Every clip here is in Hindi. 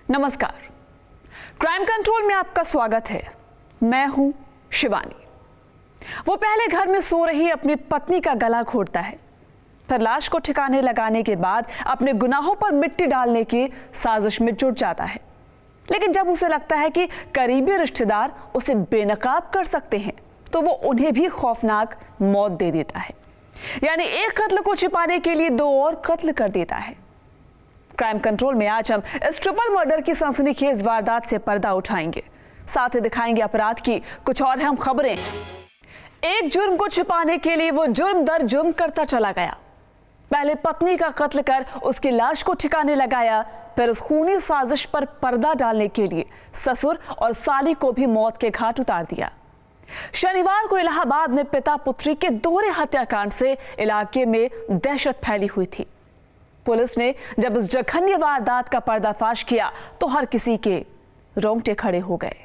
नमस्कार, क्राइम कंट्रोल में आपका स्वागत है। मैं हूं शिवानी। वो पहले घर में सो रही अपनी पत्नी का गला घोंटता है, फिर लाश को ठिकाने लगाने के बाद अपने गुनाहों पर मिट्टी डालने की साजिश में जुट जाता है। लेकिन जब उसे लगता है कि करीबी रिश्तेदार उसे बेनकाब कर सकते हैं, तो वो उन्हें भी खौफनाक मौत दे देता है। यानी एक कत्ल को छिपाने के लिए दो और कत्ल कर देता है। क्राइम कंट्रोल में आज हम इस ट्रिपल मर्डर की सनसनीखेज वारदात से पर्दा उठाएंगे, साथ ही दिखाएंगे अपराध की कुछ और अहम खबरें। एक जुर्म को छिपाने के लिए वो जुर्म दर जुर्म करता चला गया। पहले पत्नी का कत्ल कर उसकी लाश को ठिकाने लगाया, फिर उस खूनी साजिश पर पर्दा डालने के लिए ससुर और साली को भी मौत के घाट उतार दिया। शनिवार को इलाहाबाद में पिता पुत्री के दोहरे हत्याकांड से इलाके में दहशत फैली हुई थी। पुलिस ने जब इस जघन्य वारदात का पर्दाफाश किया तो हर किसी के रोंगटे खड़े हो गए।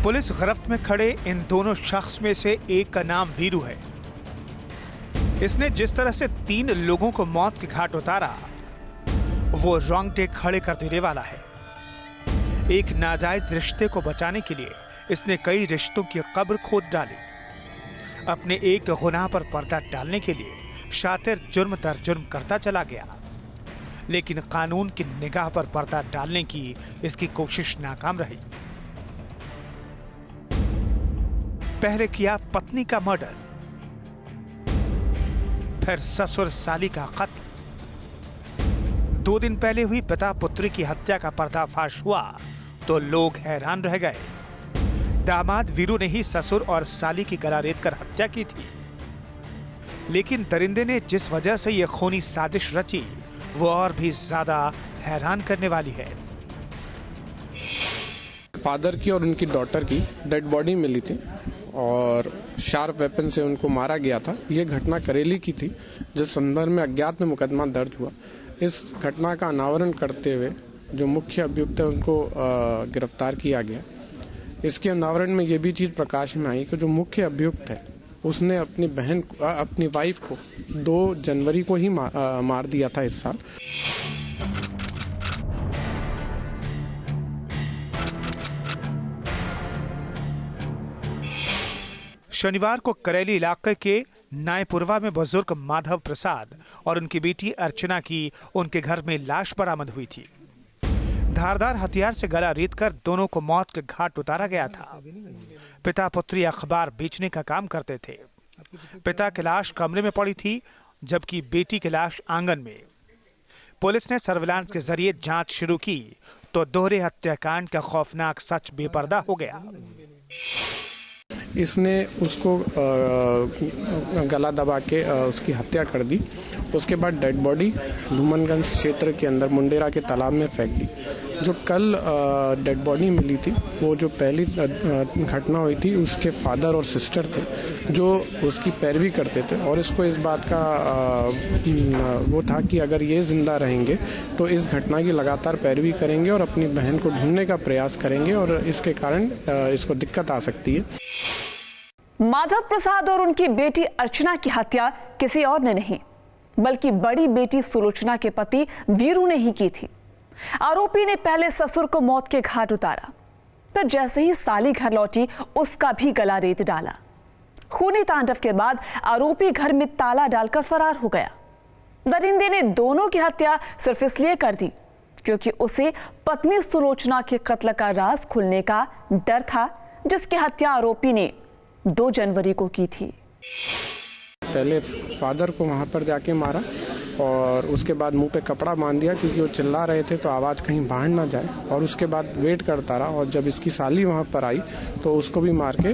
पुलिस गिरफ्त में खड़े इन दोनों शख्स में से एक का नाम वीरू है। इसने जिस तरह से 3 लोगों को मौत के घाट उतारा, वो रोंगटे खड़े कर देने वाला है। एक नाजायज रिश्ते को बचाने के लिए इसने कई रिश्तों की कब्र खोद डाली। अपने एक गुनाह पर पर्दा डालने के लिए शातिर जुर्म दर जुर्म करता चला गया, लेकिन कानून की निगाह पर पर्दा डालने की इसकी कोशिश नाकाम रही। पहले किया पत्नी का मर्डर, फिर ससुर साली का कत्ल। 2 दिन पहले हुई पिता पुत्री की हत्या का पर्दाफाश हुआ तो लोग हैरान रह गए। दामाद वीरू ने ही ससुर और साली की गला रेत कर हत्या की थी, लेकिन दरिंदे ने जिस वजह से यह खूनी साजिश रची वो और भी ज्यादा हैरान करने वाली है। फादर की और उनकी डॉटर की डेड बॉडी मिली थी और शार्प वेपन से उनको मारा गया था। ये घटना करेली की थी, जिस संदर्भ में अज्ञात में मुकदमा दर्ज हुआ। इस घटना का अनावरण करते हुए जो मुख्य अभियुक्त है उनको गिरफ्तार किया गया। इसके अनावरण में ये भी चीज प्रकाश में आई कि जो मुख्य अभियुक्त है उसने अपनी बहन अपनी वाइफ को 2 जनवरी को ही मार दिया था इस साल। शनिवार को करेली इलाके के नायपुरवा में बुजुर्ग माधव प्रसाद और उनकी बेटी अर्चना की उनके घर में लाश बरामद हुई थी। धारदार हथियार से गला रेतकर दोनों को मौत के घाट उतारा गया था। पिता पुत्री अखबार बेचने का काम करते थे। पिता की लाश कमरे में पड़ी थी, जबकि बेटी की लाश आंगन में। पुलिस ने सर्विलांस के जरिए जांच शुरू की तो दोहरे हत्याकांड का खौफनाक सच बेपर्दा हो गया। इसने उसको गला दबा के उसकी हत्या कर दी। उसके बाद डेड बॉडी धूमनगंज क्षेत्र के अंदर मुंडेरा के तालाब में फेंक दी। जो कल डेड बॉडी मिली थी, वो जो पहली घटना हुई थी, उसके फादर और सिस्टर थे जो उसकी पैरवी करते थे और इसको इस बात का वो था कि अगर ये जिंदा रहेंगे तो इस घटना की लगातार पैरवी करेंगे और अपनी बहन को ढूंढने का प्रयास करेंगे और इसके कारण इसको दिक्कत आ सकती है। माधव प्रसाद और उनकी बेटी अर्चना की हत्या किसी और ने नहीं, बल्कि बड़ी बेटी सुलोचना के पति वीरू ने ही की थी। आरोपी ने पहले ससुर को मौत के घाट उतारा, फिर जैसे ही साली घर लौटी उसका भी गला रेत डाला। खूनी तांडव के बाद आरोपी घर में ताला डालकर फरार हो गया। दरिंदे ने दोनों की हत्या सिर्फ इसलिए कर दी क्योंकि उसे पत्नी सुलोचना के कत्ल का राज खुलने का डर था, जिसकी हत्या आरोपी ने 2 जनवरी को की थी। पहले फादर को वहां पर जाके मारा और उसके बाद मुंह पे कपड़ा बांध दिया क्योंकि वो चिल्ला रहे थे तो आवाज़ कहीं बाहर ना जाए, और उसके बाद वेट करता रहा और जब इसकी साली वहां पर आई तो उसको भी मार के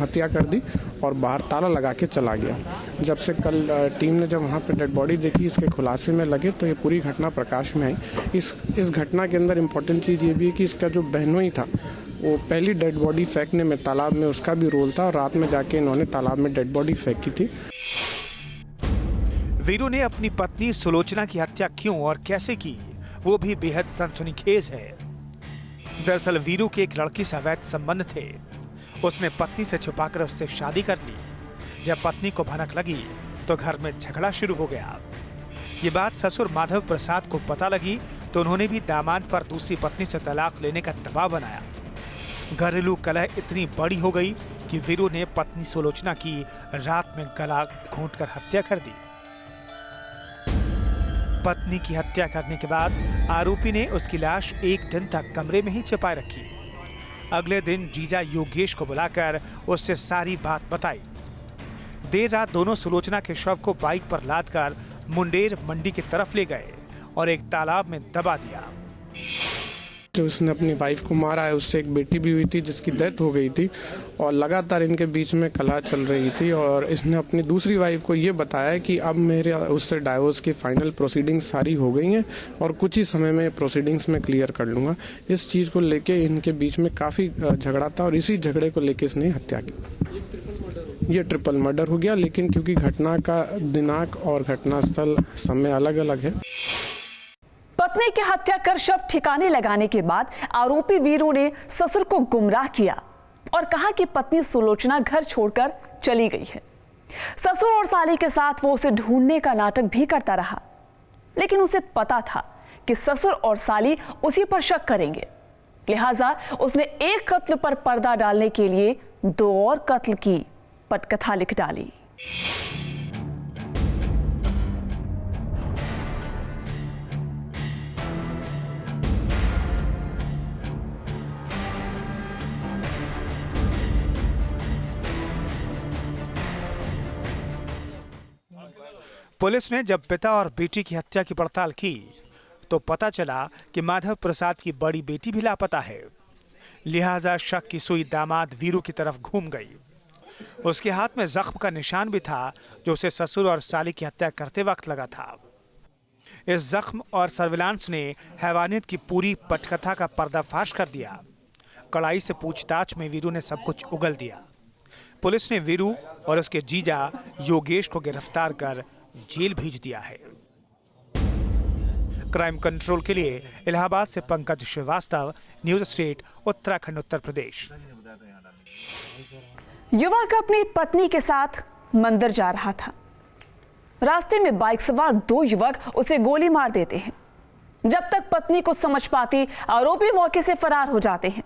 हत्या कर दी और बाहर ताला लगा के चला गया। जब से कल टीम ने जब वहां पे डेड बॉडी देखी, इसके खुलासे में लगे तो ये पूरी घटना प्रकाश में आई। इस घटना के अंदर इम्पोर्टेंट चीज़ ये भी है कि इसका जो बहनोई था वो पहली डेड बॉडी फेंकने में तालाब में उसका भी रोल था और रात में जाके इन्होंने तालाब में डेड बॉडी फेंकी थी। वीरू ने अपनी पत्नी सुलोचना की हत्या क्यों और कैसे की, वो भी बेहद सनसनीखेज है। दरअसल वीरू के एक लड़की से अवैध संबंध थे। उसने पत्नी से छुपाकर उससे शादी कर ली। जब पत्नी को भनक लगी तो घर में झगड़ा शुरू हो गया। ये बात ससुर माधव प्रसाद को पता लगी तो उन्होंने भी दामाद पर दूसरी पत्नी से तलाक लेने का दबाव बनाया। घरेलू कलह इतनी बड़ी हो गई कि वीरू ने पत्नी सुलोचना की रात में गला घोंटकर हत्या कर दी। पत्नी की हत्या करने के बाद आरोपी ने उसकी लाश एक दिन तक कमरे में ही छिपाए रखी। अगले दिन जीजा योगेश को बुलाकर उससे सारी बात बताई। देर रात दोनों सुलोचना के शव को बाइक पर लादकर मुंडेर मंडी की तरफ ले गए और एक तालाब में दबा दिया। जो उसने अपनी वाइफ को मारा है, उससे एक बेटी भी हुई थी जिसकी डेथ हो गई थी और लगातार इनके बीच में कलह चल रही थी। और इसने अपनी दूसरी वाइफ को ये बताया कि अब मेरे उससे डाइवोर्स की फाइनल प्रोसीडिंग्स सारी हो गई हैं और कुछ ही समय में प्रोसीडिंग्स में क्लियर कर लूँगा। इस चीज़ को लेके इनके बीच में काफ़ी झगड़ा था और इसी झगड़े को लेके इसने हत्या की। ये ट्रिपल मर्डर हो गया, लेकिन क्योंकि घटना का दिनांक और घटनास्थल समय अलग अलग है। पत्नी की हत्या कर शव ठिकाने लगाने के बाद आरोपी वीरू ने ससुर को गुमराह किया और कहा कि पत्नी सुलोचना घर छोड़कर चली गई है। ससुर और साली के साथ वो उसे ढूंढने का नाटक भी करता रहा, लेकिन उसे पता था कि ससुर और साली उसी पर शक करेंगे। लिहाजा उसने एक कत्ल पर पर्दा डालने के लिए 2 और कत्ल की पटकथा लिख डाली। पुलिस ने जब पिता और बेटी की हत्या की पड़ताल की तो पता चला कि माधव प्रसाद की बड़ी बेटी भी लापता है। लिहाजा शक की सुई दामाद वीरू की तरफ घूम गई। उसके हाथ में जख्म का निशान भी था जो उसे ससुर और साली की हत्या करते वक्त लगा था। इस जख्म और सर्विलांस ने हैवानियत की पूरी पटकथा का पर्दाफाश कर दिया। कड़ाई से पूछताछ में वीरू ने सब कुछ उगल दिया। पुलिस ने वीरू और उसके जीजा योगेश को गिरफ्तार कर जेल भेज दिया है। क्राइम कंट्रोल के लिए इलाहाबाद से पंकज श्रीवास्तव, न्यूज स्टेट, उत्तराखंड, उत्तर प्रदेश। युवक अपनी पत्नी के साथ मंदिर जा रहा था। रास्ते में बाइक सवार 2 युवक उसे गोली मार देते हैं। जब तक पत्नी को समझ पाती, आरोपी मौके से फरार हो जाते हैं।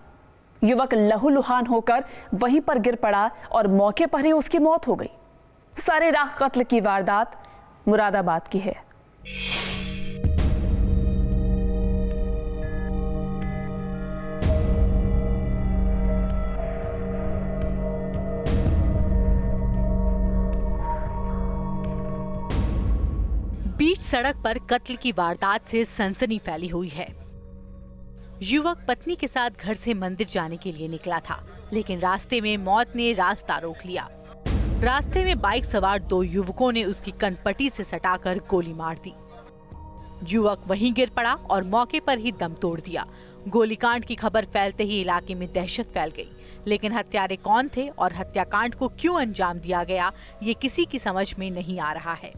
युवक लहूलुहान होकर वहीं पर गिर पड़ा और मौके पर ही उसकी मौत हो गई। सरेराह कत्ल की वारदात मुरादाबाद की है। बीच सड़क पर कत्ल की वारदात से सनसनी फैली हुई है। युवक पत्नी के साथ घर से मंदिर जाने के लिए निकला था, लेकिन रास्ते में मौत ने रास्ता रोक लिया। रास्ते में बाइक सवार 2 युवकों ने उसकी कनपटी से सटाकर गोली मार दी। युवक वहीं गिर पड़ा और मौके पर ही दम तोड़ दिया। गोलीकांड की खबर फैलते ही इलाके में दहशत फैल गई, लेकिन हत्यारे कौन थे और हत्याकांड को क्यों अंजाम दिया गया, ये किसी की समझ में नहीं आ रहा है।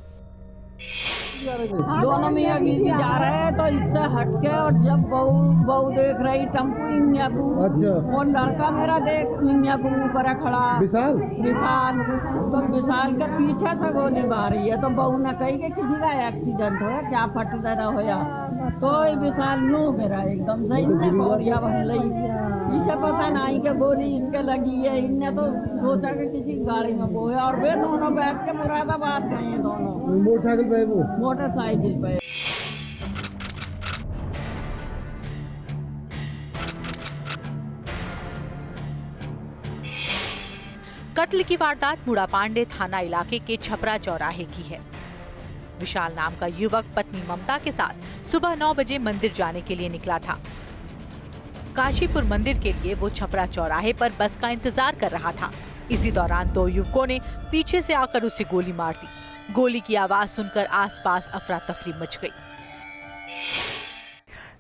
दोनों मियाँ बीवी जा रहे हैं तो इससे हटके, और जब बहू देख रही टम्पू इंडिया को, और लड़का मेरा देख इंडिया को ऊपर खड़ा विशाल तो विशाल के पीछे से गोली मारी है। तो बहू ने कही कि किसी का एक्सीडेंट हो क्या फट देना होया, तो विशाल नो गिरा एकदम से। इनने गोलियां बन ली, इसे पता नहीं कि गोली इसके लगी है। इनने तो सोचा कि किसी गाड़ी में वो है, और वे दोनों बैठ के मुरादाबाद गए हैं। दोनों मोटरसाइकिल पे। कत्ल की वारदात मुड़ा पांडे थाना इलाके के छपरा चौराहे की है। विशाल नाम का युवक पत्नी ममता के साथ सुबह 9 बजे मंदिर जाने के लिए निकला था। काशीपुर मंदिर के लिए वो छपरा चौराहे पर बस का इंतजार कर रहा था। इसी दौरान 2 युवकों ने पीछे से आकर उसे गोली मार दी। गोली की आवाज सुनकर आसपास अफरा तफरी मच गई।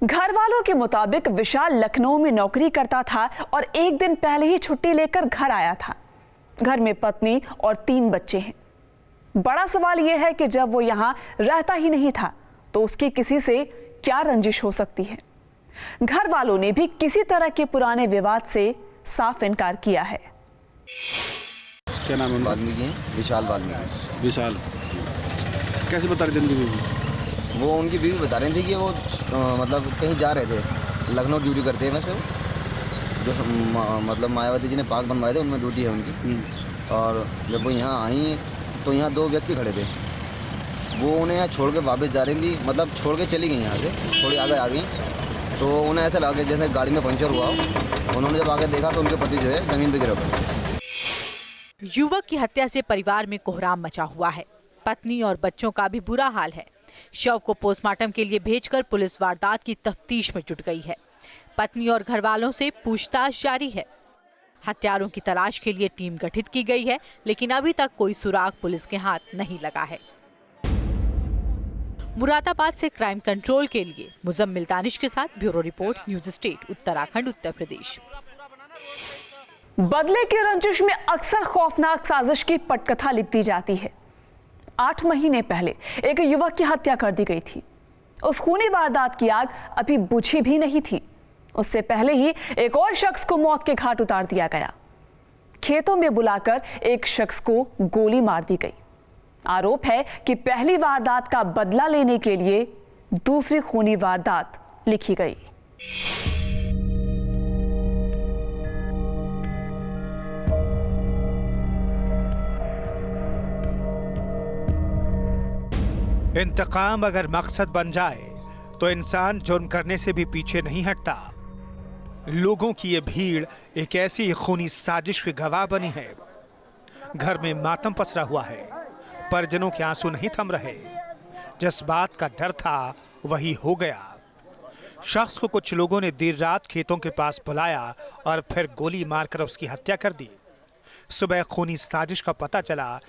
घर वालों के मुताबिक विशाल लखनऊ में नौकरी करता था और एक दिन पहले ही छुट्टी लेकर घर आया था। घर में पत्नी और 3 बच्चे हैं। बड़ा सवाल यह है कि जब वो यहाँ रहता ही नहीं था तो उसकी किसी से क्या रंजिश हो सकती है? घर वालों ने भी किसी तरह के पुराने विवाद से साफ इनकार किया है। क्या नाम है उनका? वाल्मीकि, विशाल वाल्मीकि। विशाल कैसे बता रहे थे उनकी बीवी? वो उनकी बीवी बता रही थी कि वो मतलब कहीं जा रहे थे, लखनऊ ड्यूटी करते हैं वैसे, जो मतलब मायावती जी ने पार्क बनवाए थे उनमें ड्यूटी है उनकी। और जब वो यहाँ आई तो यहाँ दो व्यक्ति खड़े थे, वो उन्हें यहाँ छोड़ के वापस जा रही थी, मतलब छोड़ के चली गई यहाँ से, थोड़ी आगे आ गई। तो उन्हें ऐसा लगा जैसे गाड़ी में पंचर हुआ। उन्होंने जब आगे देखा तो उनके पति जो है जमीन पर गिरे पड़े। युवक की हत्या से परिवार में कोहराम मचा हुआ है। पत्नी और बच्चों का भी बुरा हाल है। शव को पोस्टमार्टम के लिए भेजकर पुलिस वारदात की तफ्तीश में जुट गई है। पत्नी और घर वालों से पूछताछ जारी है। हत्यारों की तलाश के लिए टीम गठित की गई है, लेकिन अभी तक कोई सुराग पुलिस के हाथ नहीं लगा है। मुरादाबाद से क्राइम कंट्रोल के लिए मुजम्मिल दानिश के साथ bureau report, News State, Uttarakhand, Uttar Pradesh. बदले की रंजिश में अक्सर खौफनाक साजिश की पटकथा लिख दी जाती है। 8 महीने पहले एक युवक की हत्या कर दी गई थी। उस खूनी वारदात की आग अभी बुझी भी नहीं थी। उससे पहले ही एक और शख्स को मौत के घाट उतार दिया गया। खेतों में बुलाकर एक शख्स को गोली मार दी गई। आरोप है कि पहली वारदात का बदला लेने के लिए दूसरी खूनी वारदात लिखी गई। इंतकाम अगर मकसद बन जाए तो इंसान जुर्म करने से भी पीछे नहीं हटता। लोगों की ये भीड़ एक ऐसी खूनी साजिश की गवाह बनी है। घर में मातम पसरा हुआ है, परिजनों के आंसू नहीं थम रहे। जिस बात का डर था वही हो गया। शख्स को कुछ लोगों ने देर रात खेतों के पास बुलाया और फिर गोली मारकर उसकी हत्या कर दी। सुबह खूनी साजिश का पता चला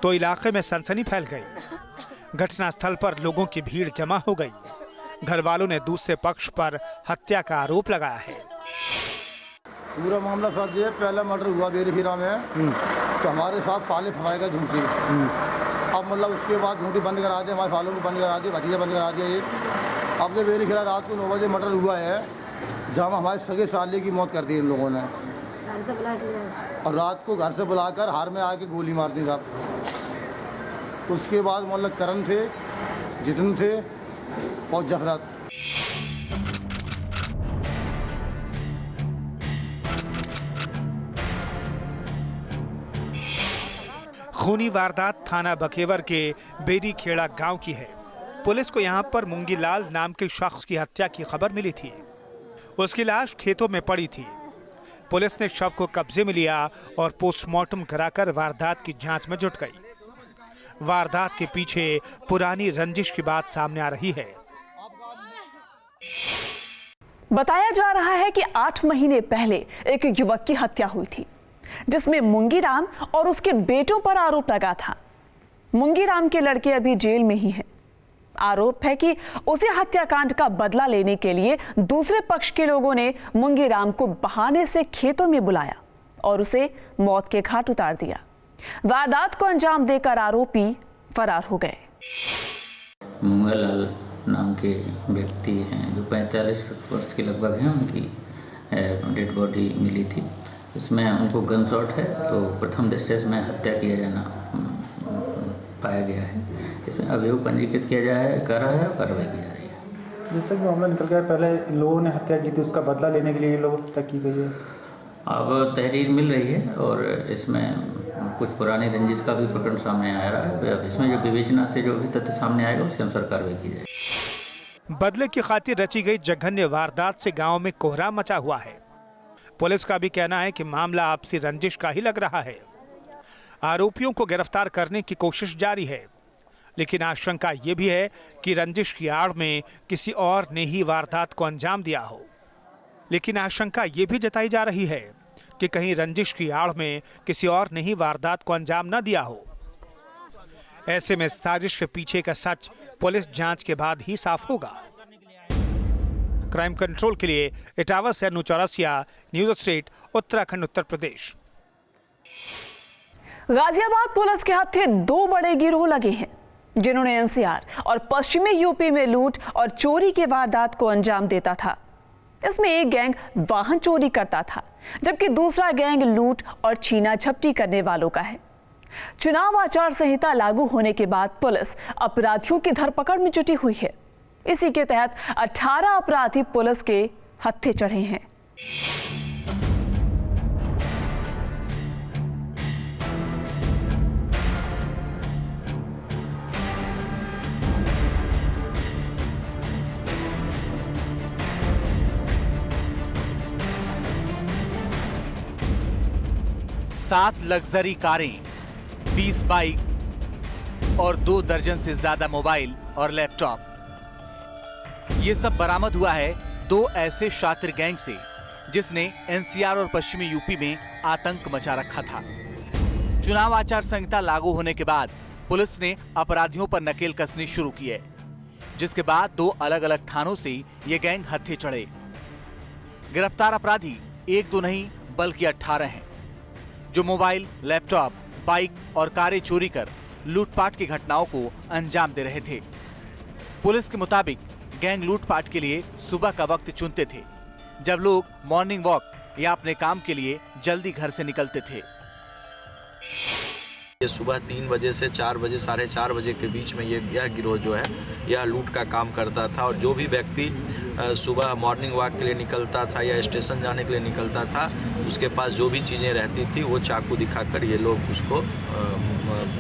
तो इलाके में सनसनी फैल गई। घटनास्थल पर लोगों की भीड़ जमा हो गई। घर वालों ने दूसरे पक्ष पर हत्या का आरोप लगाया है। पूरा मामला सर जी, पहला मर्डर हुआ बेरीखीरा में, तो हमारे साथ साले फंसाएगा झूठी। अब मतलब उसके बाद झूठी बंद करा दी, हमारे सालों को बंद करा दी, भतीजा बंद करा दिया। ये अब जो बेरीखीरा रात को 9 बजे मर्डर हुआ है, जहाँ हमारे सगे साले की मौत कर दी इन लोगों ने। घर से बुला दिया और रात को घर से बुलाकर हार में आके गोली मार दी साहब। उसके बाद मतलब करण थे, जितन थे और जफरत। खूनी वारदात थाना बकेवर के बेरीखेड़ा गांव की है। पुलिस को यहां पर मुंगीलाल नाम के शख्स की हत्या की खबर मिली थी। उसकी लाश खेतों में पड़ी थी। पुलिस ने शव को कब्जे में लिया और पोस्टमार्टम कराकर वारदात की जांच में जुट गई। वारदात के पीछे पुरानी रंजिश की बात सामने आ रही है। बताया जा रहा है कि 8 महीने पहले एक युवक की हत्या हुई थी, जिसमें मुंगीराम और उसके बेटों पर आरोप लगा था। मुंगीराम के लड़के अभी जेल में ही हैं। आरोप है कि उसी हत्याकांड का बदला लेने के लिए दूसरे पक्ष के लोगों ने मुंगीराम को बहाने से खेतों में बुलाया और उसे मौत के घाट उतार दिया। वारदात को अंजाम देकर आरोपी फरार हो गए। मुंगीलाल नाम के व्यक्ति हैं जो 45 वर्ष के लगभग हैं। उनकी डेड बॉडी मिली थी। इसमें उनको गन शॉट है, तो प्रथम दृष्टया में हत्या किया जाना पाया गया है। इसमें अभियोग पंजीकृत किया जा रहा है और कार्रवाई की जा रही है। जैसा कि मामला निकल गया, पहले इन लोगों ने हत्या की थी, उसका बदला लेने के लिए ये लोग हत्या की गई है। अब तहरीर मिल रही है और इसमें कुछ पुराने रंजिश का भी प्रकरण सामने आ रहा है। इसमें जो विवेचना से जो भी तथ्य सामने आएगा उसके अनुसार कार्रवाई की जाएगी। बदले की खातिर रची गई जघन्य वारदात से गांव में कोहराम मचा हुआ है। पुलिस का भी कहना है कि मामला आपसी रंजिश का ही लग रहा है। आरोपियों को गिरफ्तार करने की कोशिश जारी है, लेकिन आशंका ये भी है कि रंजिश की आड़ में किसी और ने ही वारदात को अंजाम दिया हो। लेकिन आशंका ये भी जताई जा रही है कि कहीं रंजिश की आड़ में किसी और ने ही वारदात को अंजाम न दिया हो। ऐसे में साजिश के पीछे का सच पुलिस जांच के बाद ही साफ होगा। क्राइम कंट्रोल के लिए इटावा से अनु चौरसिया, न्यूज स्टेट, उत्तराखंड, उत्तर प्रदेश। गाजियाबाद पुलिस के हत्थे 2 बड़े गिरोह लगे हैं। जिन्होंने एनसीआर और पश्चिमी यूपी में लूट और चोरी के वारदात को अंजाम देता था। इसमें एक गैंग वाहन चोरी करता था, जबकि दूसरा गैंग लूट और छीना झपटी करने वालों का है। चुनाव आचार संहिता लागू होने के बाद पुलिस अपराधियों की धरपकड़ में जुटी हुई है। इसी के तहत 18 अपराधी पुलिस के हत्थे चढ़े हैं। सात लग्जरी कारें, 20 बाइक और 2 दर्जन से ज्यादा मोबाइल और लैपटॉप, ये सब बरामद हुआ है 2 ऐसे शातिर गैंग से जिसने एनसीआर और पश्चिमी यूपी में आतंक मचा रखा था। चुनाव आचार संहिता लागू होने के बाद पुलिस ने अपराधियों पर नकेल कसनी शुरू की है, जिसके बाद 2 अलग अलग थानों से ये गैंग हत्थे चढ़े। गिरफ्तार अपराधी 1-2 नहीं बल्कि 18 हैं, जो मोबाइल, लैपटॉप, बाइक और कारें चोरी कर लूटपाट की घटनाओं को अंजाम दे रहे थे। पुलिस के मुताबिक गैंग लूटपाट के लिए सुबह का वक्त चुनते थे, जब लोग मॉर्निंग वॉक या अपने काम के लिए जल्दी घर से निकलते थे। ये सुबह 3 बजे से 4 बजे, 4:30 बजे के बीच में यह गिरोह जो है यह लूट का काम करता था। और जो भी व्यक्ति सुबह मॉर्निंग वॉक के लिए निकलता था या स्टेशन जाने के लिए निकलता था, उसके पास जो भी चीज़ें रहती थी वो चाकू दिखाकर ये लोग उसको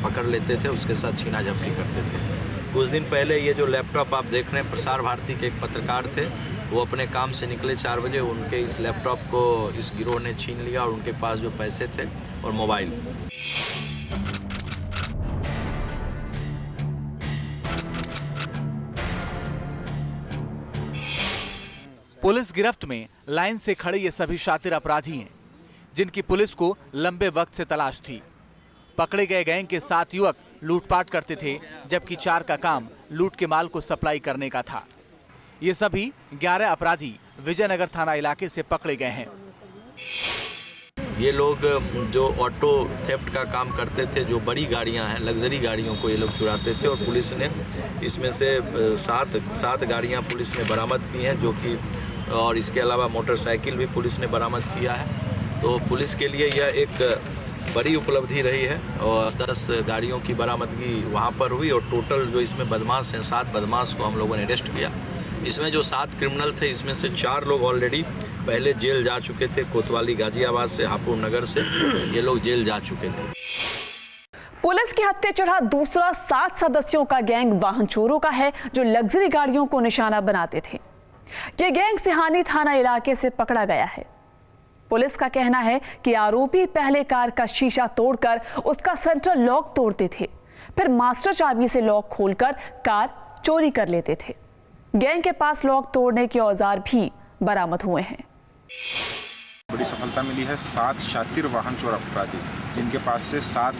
पकड़ लेते थे, उसके साथ छीना झपटी करते थे। कुछ दिन पहले ये जो लैपटॉप आप देख रहे हैं, प्रसार भारती के एक पत्रकार थे, वो अपने काम से निकले 4 बजे, उनके इस लैपटॉप को इस गिरोह ने छीन लिया और उनके पास जो पैसे थे और मोबाइल। पुलिस गिरफ्त में लाइन से खड़े ये सभी शातिर अपराधी हैं, जिनकी पुलिस को लंबे वक्त से तलाश थी। पकड़े गए गैंग के 7 युवक लूटपाट करते थे, जबकि 4 का काम लूट के माल को सप्लाई करने का था। ये सभी 11 अपराधी विजयनगर थाना इलाके से पकड़े गए हैं। ये लोग जो ऑटो थेफ्ट का काम करते थे, जो बड़ी गाड़ियां हैं, लग्जरी गाड़ियों को ये लोग चुराते थे, और पुलिस ने इसमें से 7 गाड़ियां पुलिस ने बरामद की हैं, जो कि और इसके अलावा मोटरसाइकिल भी पुलिस ने बरामद किया है। तो पुलिस के लिए यह एक बड़ी उपलब्धि रही है और 10 गाड़ियों की बरामदगी वहाँ पर हुई। और टोटल जो इसमें बदमाश हैं, 7 बदमाश को हम लोगों ने अरेस्ट किया। इसमें जो 7 क्रिमिनल थे, इसमें से 4 लोग ऑलरेडी पहले जेल जा चुके थे। कोतवाली गाजियाबाद से, हापुड़ नगर से ये लोग जेल जा चुके थे। पुलिस के हत्थे चढ़ा दूसरा 7 सदस्यों का गैंग वाहन चोरों का है, जो लग्जरी गाड़ियों को निशाना बनाते थे। ये गैंग सिहानी थाना इलाके से पकड़ा गया है। पुलिस का कहना है कि आरोपी पहले कार का शीशा तोड़कर उसका सेंट्रल लॉक तोड़ते थे, फिर मास्टर चाबी से लॉक खोलकर कार चोरी कर लेते थे। गैंग के पास लॉक तोड़ने के औजार भी बरामद हुए हैं। बड़ी सफलता मिली है 7 शातिर वाहन चोर अपराधी, जिनके पास से 7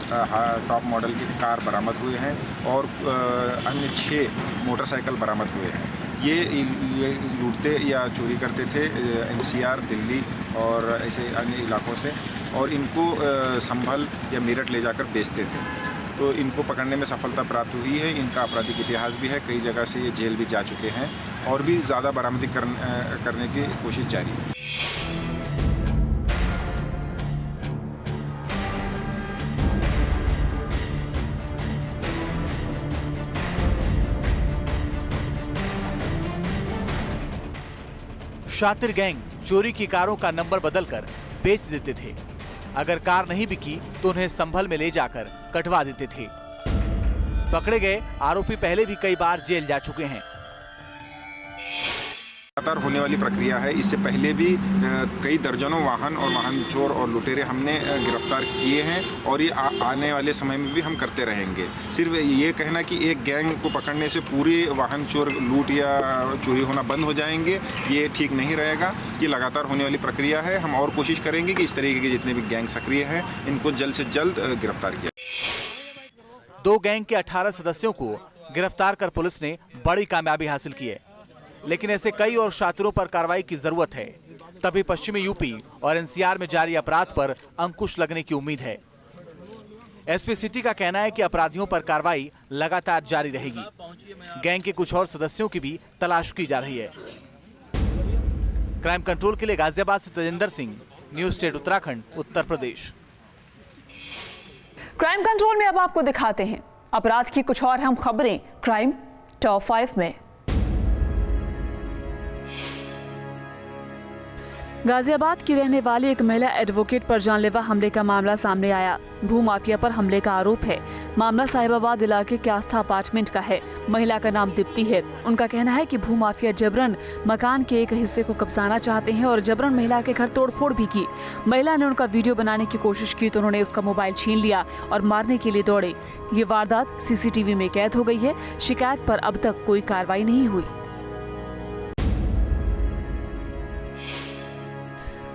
टॉप मॉडल की कार बरामद हुए हैं और अन्य 6 मोटरसाइकिल बरामद हुए हैं। ये लूटते या चोरी करते थे एनसीआर, दिल्ली और ऐसे अन्य इलाकों से, और इनको संभल या मेरठ ले जाकर बेचते थे। तो इनको पकड़ने में सफलता प्राप्त हुई है। इनका आपराधिक इतिहास भी है, कई जगह से ये जेल भी जा चुके हैं और भी ज़्यादा बरामदी करने की कोशिश जारी है। शातिर गैंग चोरी की कारों का नंबर बदलकर बेच देते थे। अगर कार नहीं बिकी तो उन्हें संभल में ले जाकर कटवा देते थे। पकड़े गए आरोपी पहले भी कई बार जेल जा चुके हैं। लगातार होने वाली प्रक्रिया है। इससे पहले भी कई दर्जनों वाहन और वाहन चोर और लुटेरे हमने गिरफ्तार किए हैं और ये आने वाले समय में भी हम करते रहेंगे। सिर्फ ये कहना कि एक गैंग को पकड़ने से पूरे वाहन चोर लूट या चोरी होना बंद हो जाएंगे, ये ठीक नहीं रहेगा। ये लगातार होने वाली प्रक्रिया है। हम और कोशिश करेंगे कि इस तरीके के जितने भी गैंग सक्रिय हैं इनको जल्द से जल्द गिरफ्तार किया। 2 गैंग के 18 सदस्यों को गिरफ्तार कर पुलिस ने बड़ी कामयाबी हासिल की है, लेकिन ऐसे कई और शातिरों पर कार्रवाई की जरूरत है। तभी पश्चिमी यूपी और एनसीआर में जारी अपराध पर अंकुश लगने की उम्मीद है। एसपी सिटी का कहना है कि अपराधियों पर कार्रवाई लगातार जारी रहेगी। गैंग के कुछ और सदस्यों की भी तलाश की जा रही है। क्राइम कंट्रोल के लिए गाजियाबाद से तेजिंदर सिंह, न्यूज स्टेट उत्तराखंड, उत्तर प्रदेश। क्राइम कंट्रोल में अब आपको दिखाते हैं अपराध की कुछ और अहम खबरें क्राइम टॉप 5 में। गाजियाबाद की रहने वाली एक महिला एडवोकेट पर जानलेवा हमले का मामला सामने आया। भूमाफिया पर हमले का आरोप है। मामला साहिबाबाद इलाके के आस्था अपार्टमेंट का है। महिला का नाम दीप्ति है। उनका कहना है कि भूमाफिया जबरन मकान के एक हिस्से को कब्जाना चाहते हैं और जबरन महिला के घर तोड़फोड़ भी की। महिला ने उनका वीडियो बनाने की कोशिश की तो उन्होंने उसका मोबाइल छीन लिया और मारने के लिए दौड़े। ये वारदात सीसीटीवी में कैद हो गई है। शिकायत पर अब तक कोई कार्रवाई नहीं हुई।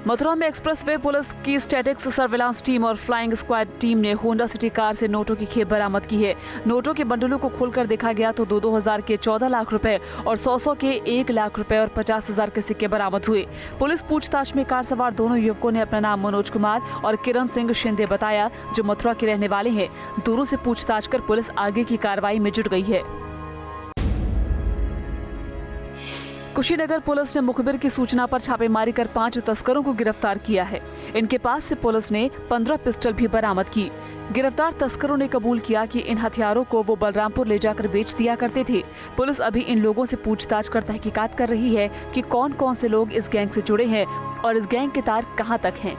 मथुरा में एक्सप्रेसवे पुलिस की स्टैटिक्स सर्विलांस टीम और फ्लाइंग स्क्वाड टीम ने होंडा सिटी कार से नोटों की खेप बरामद की है। नोटों के बंडलों को खोलकर देखा गया तो 2,000 के 14 लाख रुपए और 100 के 1 लाख रुपए और 50,000 के सिक्के बरामद हुए। पुलिस पूछताछ में कार सवार दोनों युवकों ने अपना नाम मनोज कुमार और किरण सिंह शिंदे बताया, जो मथुरा के रहने वाले हैं। दोनों से पूछताछ कर पुलिस आगे की कार्रवाई में जुट गई है। कुशीनगर पुलिस ने मुखबिर की सूचना पर छापेमारी कर 5 तस्करों को गिरफ्तार किया है। इनके पास से पुलिस ने 15 पिस्टल भी बरामद की। गिरफ्तार तस्करों ने कबूल किया कि इन हथियारों को वो बलरामपुर ले जाकर बेच दिया करते थे। पुलिस अभी इन लोगों से पूछताछ कर तहकीकात कर रही है कि कौन कौन से लोग इस गैंग से जुड़े हैं और इस गैंग के तार कहां तक हैं।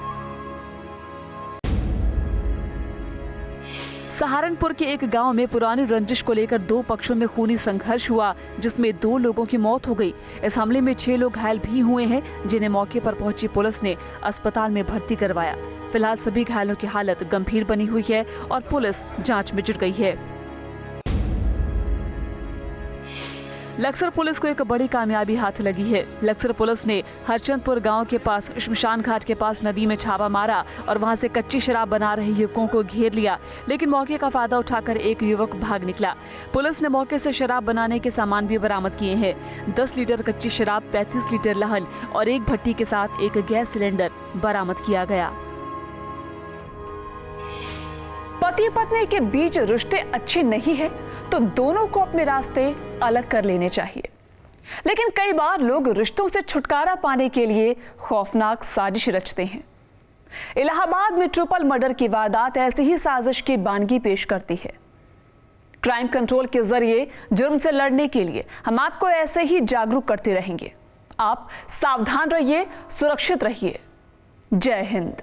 सहारनपुर के एक गांव में पुरानी रंजिश को लेकर 2 पक्षों में खूनी संघर्ष हुआ, जिसमें 2 लोगों की मौत हो गई। इस हमले में 6 लोग घायल भी हुए हैं, जिन्हें मौके पर पहुंची पुलिस ने अस्पताल में भर्ती करवाया। फिलहाल सभी घायलों की हालत गंभीर बनी हुई है और पुलिस जांच में जुट गई है। लक्सर पुलिस को एक बड़ी कामयाबी हाथ लगी है। लक्सर पुलिस ने हरचंदपुर गांव के पास शमशान घाट के पास नदी में छापा मारा और वहां से कच्ची शराब बना रहे युवकों को घेर लिया, लेकिन मौके का फायदा उठाकर एक युवक भाग निकला। पुलिस ने मौके से शराब बनाने के सामान भी बरामद किए हैं। 10 लीटर कच्ची शराब, 35 लीटर लहन और एक भट्टी के साथ एक गैस सिलेंडर बरामद किया गया। पति पत्नी के बीच रिश्ते अच्छे नहीं है तो दोनों को अपने रास्ते अलग कर लेने चाहिए, लेकिन कई बार लोग रिश्तों से छुटकारा पाने के लिए खौफनाक साजिश रचते हैं। इलाहाबाद में ट्रिपल मर्डर की वारदात ऐसी ही साजिश की बानगी पेश करती है। क्राइम कंट्रोल के जरिए जुर्म से लड़ने के लिए हम आपको ऐसे ही जागरूक करते रहेंगे। आप सावधान रहिए, सुरक्षित रहिए। जय हिंद।